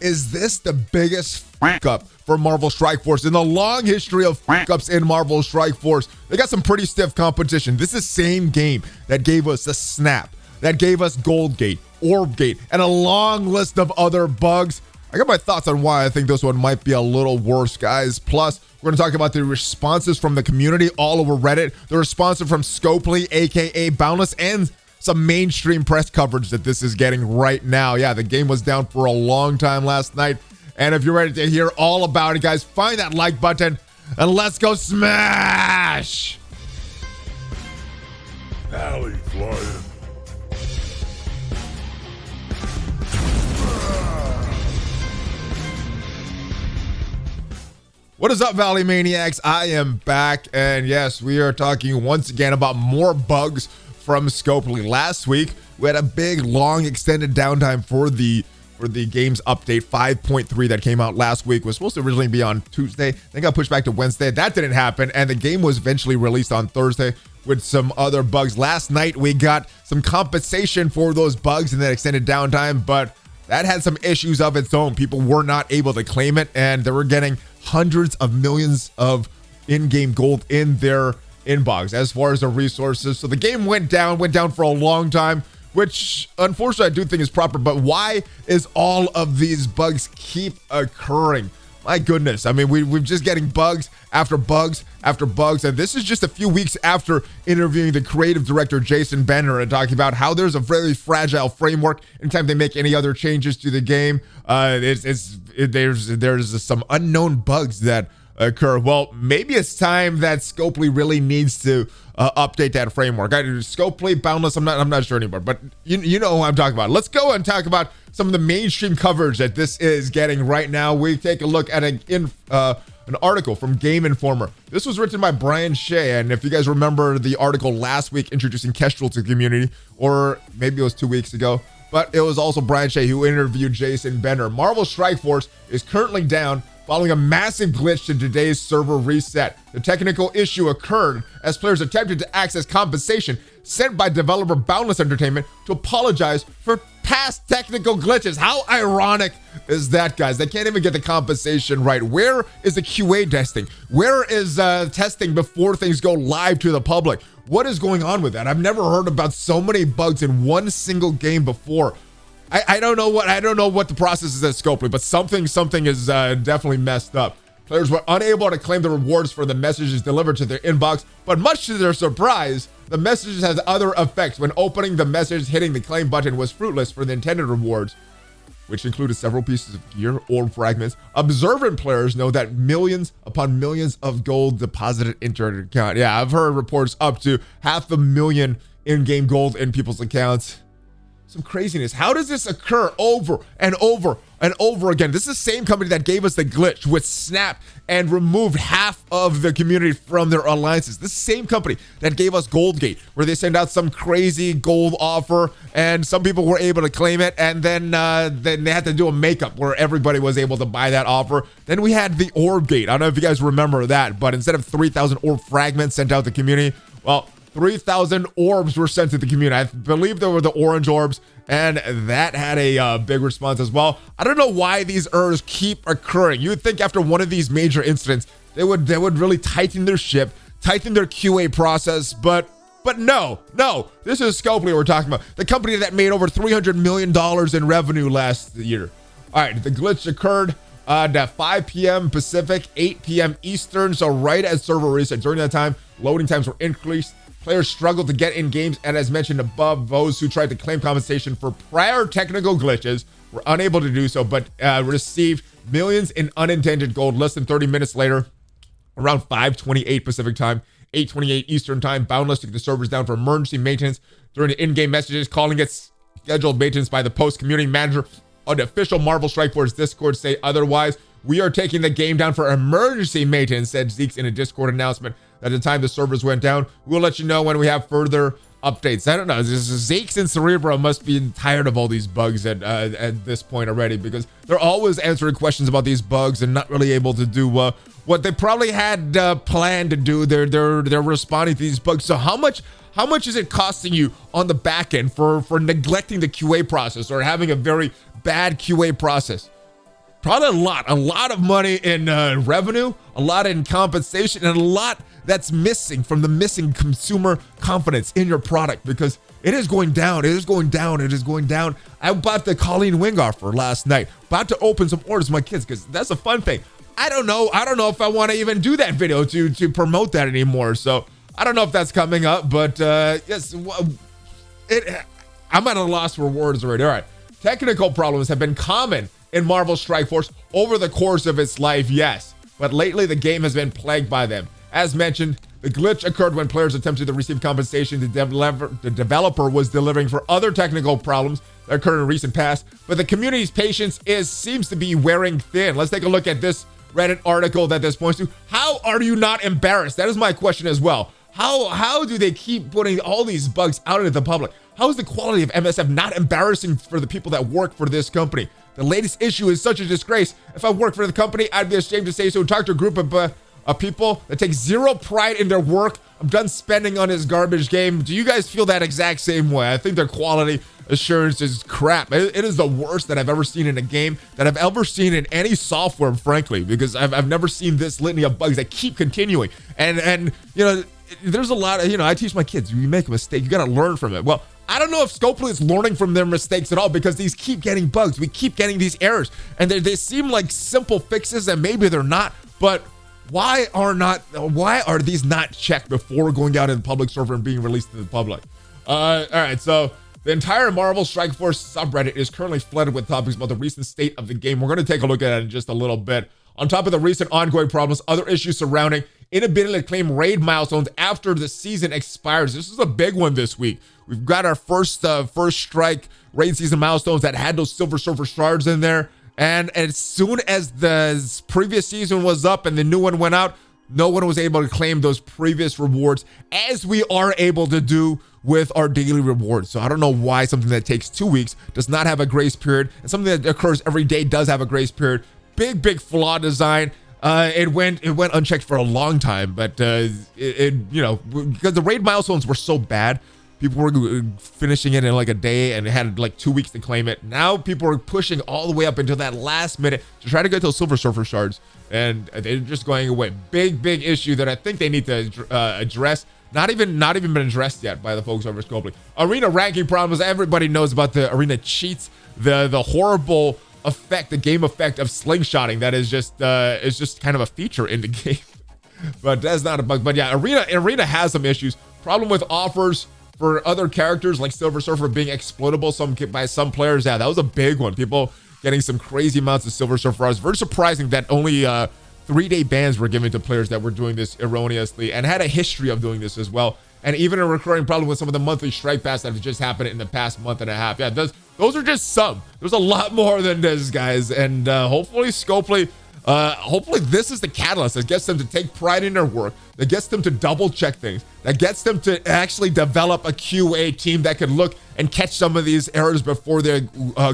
Is this the biggest fuck-up for Marvel Strike Force in the long history of fuck-ups in Marvel Strike Force? They got some pretty stiff competition. This is the same game that gave us the Snap, that gave us Goldgate, Orbgate, and a long list of other bugs. I got my thoughts on why I think this one might be a little worse, guys. Plus, we're going to talk about the responses from the community all over Reddit, the responses from Scopely, aka Boundless, and some mainstream press coverage that this is getting right now. Yeah, the game was down for a long time last night. And if you're ready to hear all about it, guys, find that like button and let's go smash! ValleyFlyin. What is up, Valley Maniacs? I am back, and yes, we are talking once again about more bugs from Scopely. Last week, we had a big, long, extended downtime for the game's update 5.3 that came out last week. It was supposed to originally be on Tuesday. Then got pushed back to Wednesday. That didn't happen, and the game was eventually released on Thursday with some other bugs. Last night, we got some compensation for those bugs in that extended downtime, but that had some issues of its own. People were not able to claim it, and they were getting hundreds of millions of in-game gold in their inbox as far as the resources. So the game went down for a long time, which unfortunately I do think is proper. But why is all of these bugs keep occurring? My goodness. I mean, we're just getting bugs after bugs after bugs. And this is just a few weeks after interviewing the creative director, Jason Benner, and talking about how there's a very fragile framework anytime they make any other changes to the game. There's some unknown bugs that occur. Well, maybe it's time that Scopely really needs to update that framework. Scopely, Boundless, I'm not sure anymore, but you know who I'm talking about. Let's go and talk about some of the mainstream coverage that this is getting right now. We take a look at an article from Game Informer. This was written by Brian Shea, and if you guys remember the article last week introducing Kestrel to the community, or maybe it was 2 weeks ago, but it was also Brian Shea who interviewed Jason Benner. Marvel Strike Force is currently down following a massive glitch to today's server reset. The technical issue occurred as players attempted to access compensation sent by developer Boundless Entertainment to apologize for past technical glitches. How ironic is that, guys? They can't even get the compensation right. Where is the QA testing? Where is testing before things go live to the public? What is going on with that? I've never heard about so many bugs in one single game before. I don't know what the process is at Scopely, but something is definitely messed up. Players were unable to claim the rewards for the messages delivered to their inbox, but much to their surprise, the messages has other effects. When opening the message, hitting the claim button was fruitless for the intended rewards, which included several pieces of gear or fragments. Observant players know that millions upon millions of gold deposited into their account. Yeah, I've heard reports up to 500,000 in-game gold in people's accounts. Some craziness. How does this occur over and over and over again? This is the same company that gave us the glitch with Snap and removed half of the community from their alliances. This same company that gave us Goldgate, where they send out some crazy gold offer and some people were able to claim it, and then they had to do a makeup where everybody was able to buy that offer. Then we had the Orbgate. I don't know if you guys remember that, but instead of 3,000 orb fragments sent out to the community, well, 3,000 orbs were sent to the community. I believe they were the orange orbs, and that had a big response as well. I don't know why these errors keep occurring. You would think after one of these major incidents, they would really tighten their ship, tighten their QA process, but no. This is Scopely we're talking about, the company that made over $300 million in revenue last year. All right, the glitch occurred at 5 p.m. Pacific, 8 p.m. Eastern, so right as server reset. During that time, loading times were increased. Players struggled to get in games, and as mentioned above, those who tried to claim compensation for prior technical glitches were unable to do so, but received millions in unintended gold. Less than 30 minutes later, around 5:28 Pacific time, 8:28 Eastern time, Boundless took the servers down for emergency maintenance. During the in-game messages calling it scheduled maintenance by the post community manager on the official Marvel Strike Force Discord say otherwise. We are taking the game down for emergency maintenance, said Zeeks in a Discord announcement. At the time the servers went down, we'll let you know when we have further updates. I don't know. Zeeks and Cerebro must be tired of all these bugs at this point already, because they're always answering questions about these bugs and not really able to do what they probably had planned to do. They're responding to these bugs. So how much is it costing you on the back end for neglecting the QA process or having a very bad QA process? probably a lot of money in revenue, a lot in compensation, and a lot that's missing from the missing consumer confidence in your product, because it is going down. It is going down. It is going down. I bought the Colleen Wing offer last night. About to open some orders with my kids because that's a fun thing. I don't know if I want to even do that video to promote that anymore. So I don't know if that's coming up, but yes, I'm at a loss for words already. All right. Technical problems have been common in Marvel Strike Force over the course of its life, yes, but lately the game has been plagued by them. As mentioned, the glitch occurred when players attempted to receive compensation the developer was delivering for other technical problems that occurred in recent past, but the community's patience seems to be wearing thin. Let's take a look at this Reddit article that this points to. How are you not embarrassed? That is my question as well. How do they keep putting all these bugs out into the public? How is the quality of MSF not embarrassing for the people that work for this company? The latest issue is such a disgrace. If I worked for the company, I'd be ashamed to say so. Talk to a group of people that take zero pride in their work. I'm done spending on this garbage game. Do you guys feel that exact same way? I think their quality assurance is crap. It is the worst that I've ever seen in a game, that I've ever seen in any software, frankly, because I've never seen this litany of bugs that keep continuing. And you know, there's a lot of, I teach my kids, you make a mistake, you got to learn from it. Well, I don't know if Scopely is learning from their mistakes at all, because these keep getting bugs. We keep getting these errors, and they seem like simple fixes, and maybe they're not, but why are these not checked before going out in the public server and being released to the public? All right, so the entire Marvel Strike Force subreddit is currently flooded with topics about the recent state of the game. We're going to take a look at it in just a little bit. On top of the recent ongoing problems, other issues surrounding inability to claim raid milestones after the season expires. This is a big one this week. We've got our first strike raid season milestones that had those Silver Surfer shards in there. And as soon as the previous season was up and the new one went out, no one was able to claim those previous rewards, as we are able to do with our daily rewards. So I don't know why something that takes 2 weeks does not have a grace period, and something that occurs every day does have a grace period. Big flaw design. It went unchecked for a long time, but because the raid milestones were so bad, people were finishing it in like a day and had like 2 weeks to claim it. Now people are pushing all the way up until that last minute to try to get those Silver Surfer shards, and they're just going away. Big issue that I think they need to address. Not even been addressed yet by the folks over at Scopely. Arena ranking problems. Everybody knows about the arena cheats, the horrible effect, the game effect of slingshotting that is just kind of a feature in the game. But that's not a bug. But yeah, arena has some issues. Problem with offers for other characters like Silver Surfer being exploitable by some players. Yeah, that was a big one. People getting some crazy amounts of Silver Surfer. I was very surprising that only 3-day bans were given to players that were doing this erroneously and had a history of doing this as well. And even a recurring problem with some of the monthly strike pass that have just happened in the past month and a half. Yeah, those are just some. There's a lot more than this, guys. And hopefully Scopely, hopefully this is the catalyst that gets them to take pride in their work, that gets them to double check things, that gets them to actually develop a QA team that can look and catch some of these errors before they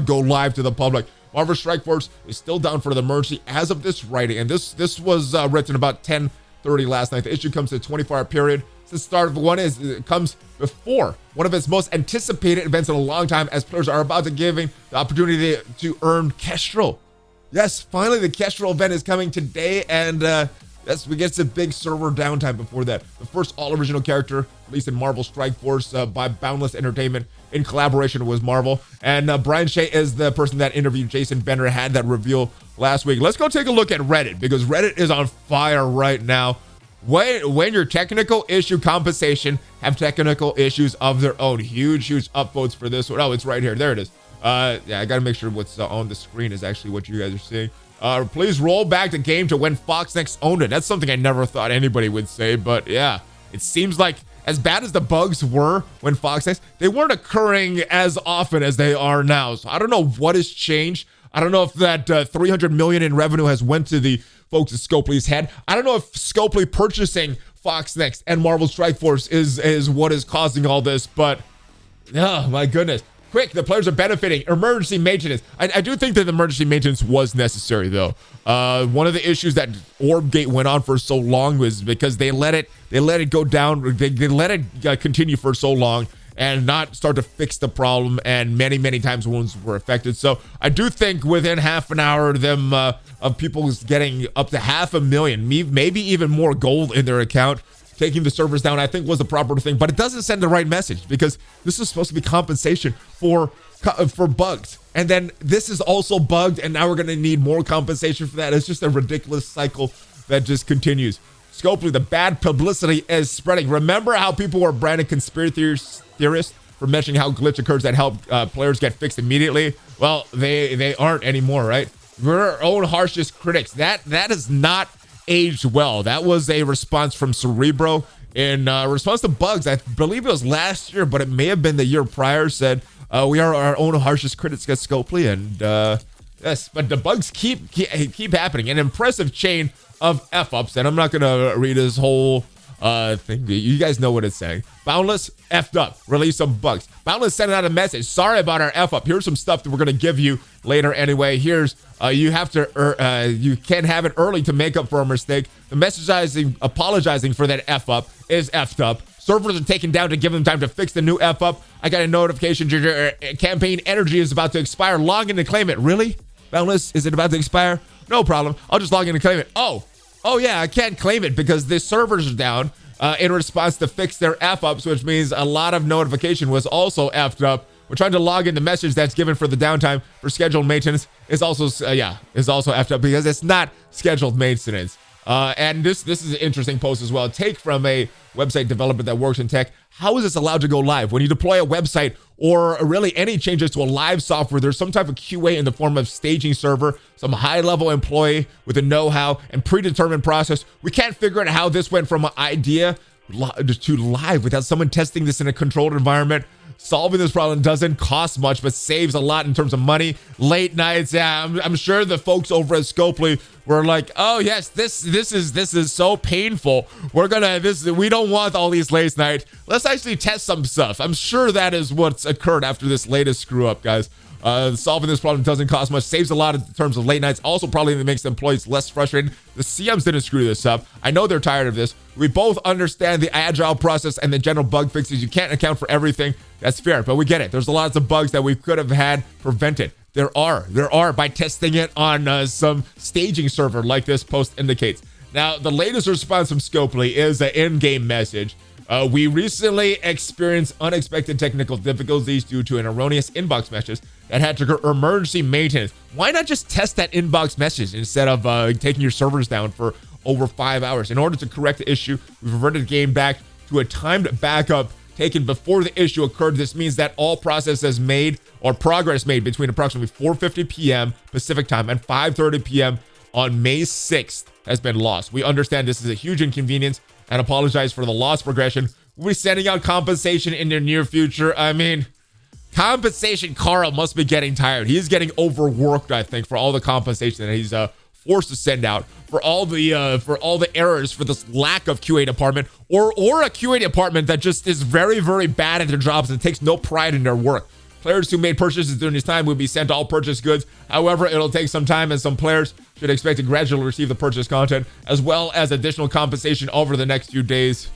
go live to the public. Marvel Strike Force is still down for the emergency as of this writing, and this was written about 10:30 last night. The issue comes to a 24-hour period. The start of it comes before one of its most anticipated events in a long time, as players are about to giving the opportunity to earn Kestrel. Yes, finally the Kestrel event is coming today, and yes, we get some big server downtime before that. The first all-original character released in Marvel Strike Force by Boundless Entertainment in collaboration with Marvel. And Brian Shea is the person that interviewed Jason Bender, had that reveal last week. Let's go take a look at Reddit, because Reddit is on fire right now. When your technical issue compensation have technical issues of their own. Huge upvotes for this one. Oh, it's right here. There it is. Yeah, I gotta make sure what's on the screen is actually what you guys are seeing. Please roll back the game to when Fox next owned it. That's something I never thought anybody would say, but yeah, it seems like as bad as the bugs were when Fox next, they weren't occurring as often as they are now. So I don't know what has changed. I don't know if that 300 million in revenue has went to the folks at Scopely's head. I don't know if Scopely purchasing Fox Next and Marvel Strike Force is what is causing all this, but oh my goodness. Quick, the players are benefiting. Emergency maintenance. I do think that the emergency maintenance was necessary, though. One of the issues that Orb Gate went on for so long was because they let it go down. They let it continue for so long, and not start to fix the problem, and many times wounds were affected. So I do think within half an hour of people getting up to 500,000, maybe even more gold in their account, taking the servers down, I think was the proper thing. But it doesn't send the right message, because this is supposed to be compensation for bugs, and then this is also bugged, and now we're going to need more compensation for that. It's just a ridiculous cycle that just continues. Scopely, the bad publicity is spreading. Remember how people were branding conspiracy theorists for mentioning how glitch occurs that help players get fixed immediately? Well, they aren't anymore, right? We're our own harshest critics. That has not aged well. That was a response from Cerebro in response to bugs. I believe it was last year, but it may have been the year prior. Said we are our own harshest critics at Scopely, and yes, but the bugs keep happening. An impressive chain of F-ups, and I'm not gonna read this whole thing. You guys know what it's saying. Boundless effed up. Release some bugs. Boundless sending out a message. Sorry about our F-up. Here's some stuff that we're gonna give you later anyway. Here's you have to you can't have it early to make up for a mistake. The messaging apologizing for that F-up is effed up. Servers are taken down to give them time to fix the new F-up. I got a notification. Your campaign energy is about to expire. Log in to claim it. Really? Boundless, is it about to expire? No problem. I'll just log in and claim it. Oh yeah, I can't claim it because the servers are down in response to fix their F-ups, which means a lot of notification was also F'd up. We're trying to log in. The message that's given for the downtime for scheduled maintenance is also F'd up because it's not scheduled maintenance. And this is an interesting post as well. Take from a website developer that works in tech. How is this allowed to go live? When you deploy a website or really any changes to a live software, there's some type of QA in the form of staging server, some high-level employee with a know-how and predetermined process. We can't figure out how this went from an idea to live without someone testing this in a controlled environment. Solving this problem doesn't cost much, but saves a lot in terms of money. Late nights, yeah, I'm sure the folks over at Scopely were like, "Oh yes, this is so painful. We don't want all these late nights. Let's actually test some stuff." I'm sure that is what's occurred after this latest screw up, guys. Solving this problem doesn't cost much, saves a lot in terms of late nights. Also, probably makes the employees less frustrated. The CMs didn't screw this up. I know they're tired of this. We both understand the agile process and the general bug fixes. You can't account for everything. That's fair, but we get it. There's lots of bugs that we could have had prevented. There are by testing it on some staging server like this post indicates. Now, the latest response from Scopely is an in-game message. We recently experienced unexpected technical difficulties due to an erroneous inbox message that had to trigger emergency maintenance. Why not just test that inbox message instead of taking your servers down for over 5 hours? In order to correct the issue, we've reverted the game back to a timed backup taken before the issue occurred. This means that all processes made or progress made between approximately 4:50 p.m. Pacific time and 5:30 p.m. on May 6th has been lost. We understand this is a huge inconvenience and apologize for the lost progression. We'll be sending out compensation in the near future. I mean, compensation Carl must be getting tired. He's getting overworked, I think, for all the compensation that he's forced to send out, for all the errors, for this lack of QA department, or a QA department that just is very, very bad at their jobs and takes no pride in their work. Players who made purchases during this time will be sent all purchase goods. However, it'll take some time, and some players should expect to gradually receive the purchase content as well as additional compensation over the next few days.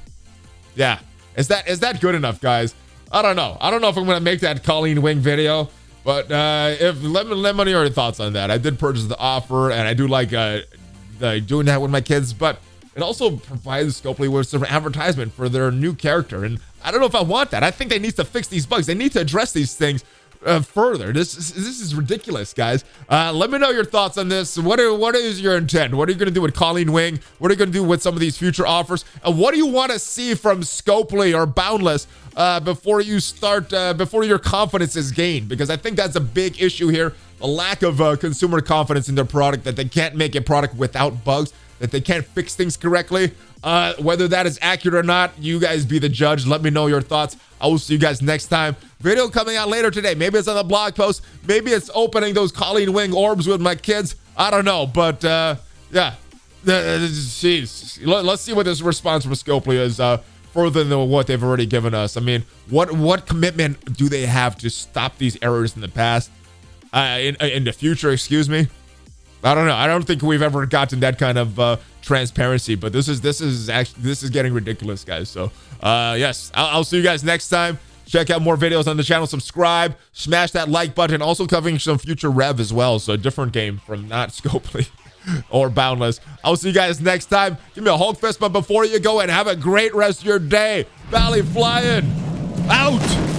Yeah, is that good enough, guys? I don't know. I don't know if I'm gonna make that Colleen Wing video, but let me know your thoughts on that. I did purchase the offer, and I do like doing that with my kids, but it also provides Scopely with some advertisement for their new character, and I don't know if I want that. I think they need to fix these bugs. They need to address these things further. This is ridiculous, guys. Let me know your thoughts on this. What is your intent? What are you going to do with Colleen Wing? What are you going to do with some of these future offers? And what do you want to see from Scopely or Boundless before you start, before your confidence is gained? Because I think that's a big issue here. A lack of consumer confidence in their product, that they can't make a product without bugs, that they can't fix things correctly. Whether that is accurate or not, you guys be the judge. Let me know your thoughts. I will see you guys next time. Video coming out later today. Maybe it's on the blog post. Maybe it's opening those Colleen Wing orbs with my kids. I don't know. But yeah. Jeez. Let's see what this response from Scopely is further than what they've already given us. I mean, what commitment do they have to stop these errors in the past? In the future, excuse me. I don't know. I don't think we've ever gotten that kind of transparency, but this is getting ridiculous, guys. So yes, I'll see you guys next time. check out more videos on the channel. Subscribe, smash that like button. Also covering some future Rev as well. So a different game from not Scopely or Boundless. I'll see you guys next time. Give me a Hulk fist, but before you go, and have a great rest of your day. ValleyFlyin out.